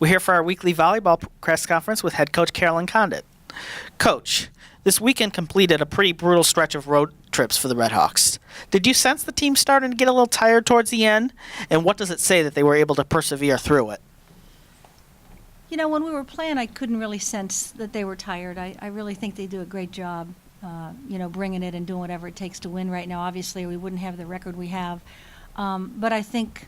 We're here for our weekly volleyball press conference with head coach Carolyn Condit. Coach, this weekend completed a pretty brutal stretch of road trips for the Redhawks. Did you sense the team starting to get a little tired towards the end? And what does it say that they were able to persevere through it? You know, when we were playing, I couldn't really sense that they were tired. I really think they do a great job, bringing it and doing whatever it takes to win right now. Obviously, we wouldn't have the record we have. But I think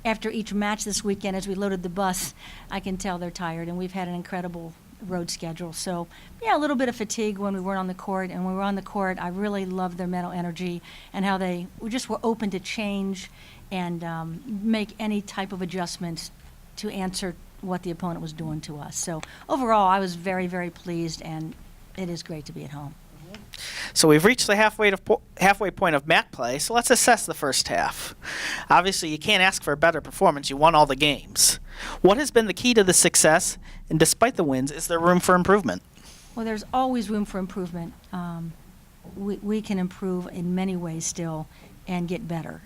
after each match this weekend, as we loaded the bus, I can tell they're tired, and we've had an incredible road schedule. So, yeah, a little bit of fatigue when we weren't on the court, and when we were on the court, I really loved their mental energy and how they were open to change and make any type of adjustments to answer what the opponent was doing to us. So overall, I was very, very pleased, and it is great to be at home. So we've reached the halfway point of MAC play, so let's assess the first half. Obviously, you can't ask for a better performance. You won all the games. What has been the key to the success, and despite the wins, is there room for improvement? Well, there's always room for improvement. We can improve in many ways still and get better,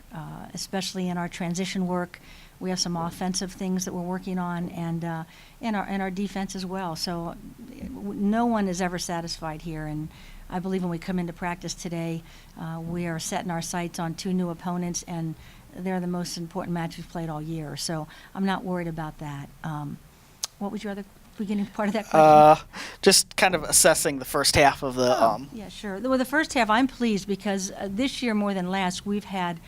especially in our transition work. We have some offensive things that we're working on, and in our defense as well. So no one is ever satisfied here, and I believe when we come into practice today, we are setting our sights on 2 new opponents, and they're the most important match we've played all year. So I'm not worried about that. What was your other beginning part of that question? Just kind of assessing the first half of the. Yeah, sure. Well, the first half, I'm pleased because this year more than last, we've had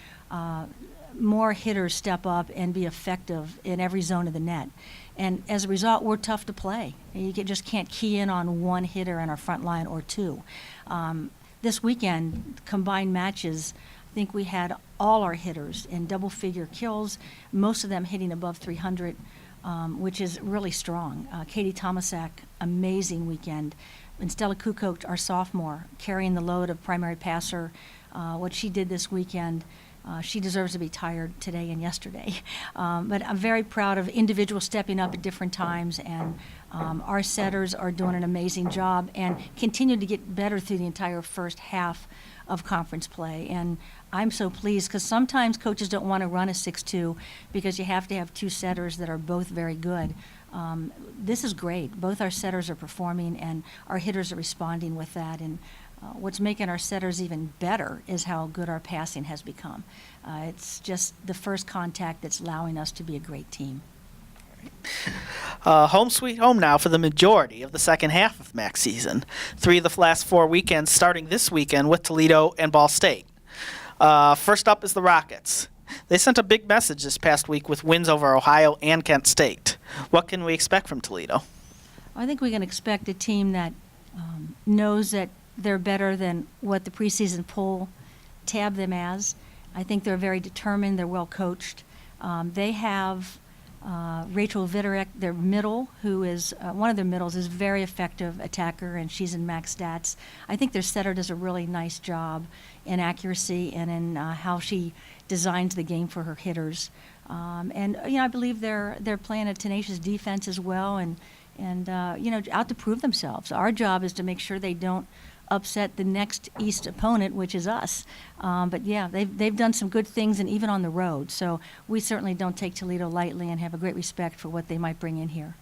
more hitters step up and be effective in every zone of the net. And as a result, we're tough to play. You just can't key in on one hitter in our front line or 2. This weekend, combined matches, I think we had all our hitters in double-figure kills, most of them hitting above 300, which is really strong. Katie Tomasak, amazing weekend. And Stella Kukoc, our sophomore, carrying the load of primary passer. What she did this weekend, she deserves to be tired today and yesterday. But I'm very proud of individuals stepping up at different times, and our setters are doing an amazing job and continue to get better through the entire first half of conference play. And I'm so pleased because sometimes coaches don't want to run a 6-2 because you have to have 2 setters that are both very good. This is great. Both our setters are performing, and our hitters are responding with that. And what's making our setters even better is how good our passing has become. It's just the first contact that's allowing us to be a great team. Home sweet home now for the majority of the second half of MAC season. 3 of the last 4 weekends starting this weekend with Toledo and Ball State. First up is the Rockets. They sent a big message this past week with wins over Ohio and Kent State. What can we expect from Toledo? I think we can expect a team that knows that they're better than what the preseason poll tabbed them as. I think they're very determined. They're well coached. They have Rachel Vitorek, their middle, who is one of their middles, is very effective attacker, and she's in max stats. I think their setter does a really nice job in accuracy and in how she designs the game for her hitters. I believe they're playing a tenacious defense as well, and out to prove themselves. Our job is to make sure they don't upset the next East opponent, which is us. But yeah, they've done some good things, and even on the road. So we certainly don't take Toledo lightly and have a great respect for what they might bring in here.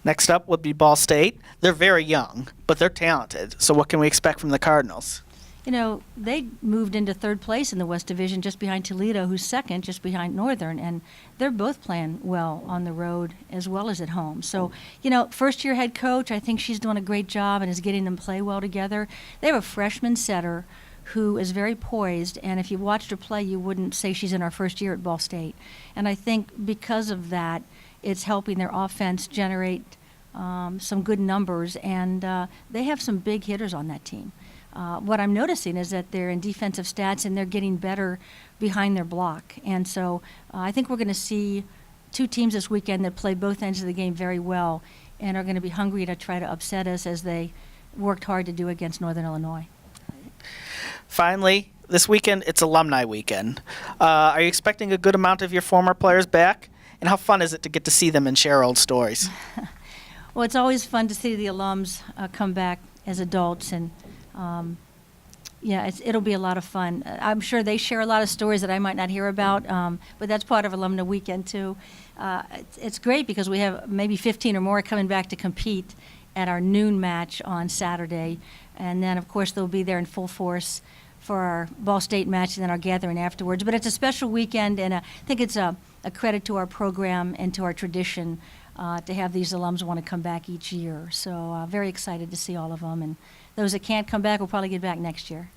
Next up would be Ball State. They're very young, but they're talented. So what can we expect from the Cardinals? You know, they moved into 3rd place in the West Division just behind Toledo, who's 2nd, just behind Northern, and they're both playing well on the road as well as at home. So, first-year head coach, I think she's doing a great job and is getting them play well together. They have a freshman setter who is very poised, and if you watched her play, you wouldn't say she's in her first year at Ball State. And I think because of that, it's helping their offense generate some good numbers, and they have some big hitters on that team. What I'm noticing is that they're in defensive stats and they're getting better behind their block. And so I think we're going to see 2 teams this weekend that play both ends of the game very well and are going to be hungry to try to upset us as they worked hard to do against Northern Illinois. Finally, this weekend, it's Alumni Weekend. Are you expecting a good amount of your former players back? And how fun is it to get to see them and share old stories? Well, it's always fun to see the alums come back as adults, and Yeah, it'll be a lot of fun. I'm sure they share a lot of stories that I might not hear about, but that's part of Alumni Weekend, too. It's great because we have maybe 15 or more coming back to compete at our noon match on Saturday. And then, of course, they'll be there in full force for our Ball State match and then our gathering afterwards. But it's a special weekend, and I think it's a credit to our program and to our tradition to have these alums want to come back each year. So very excited to see all of them. And those that can't come back will probably get back next year.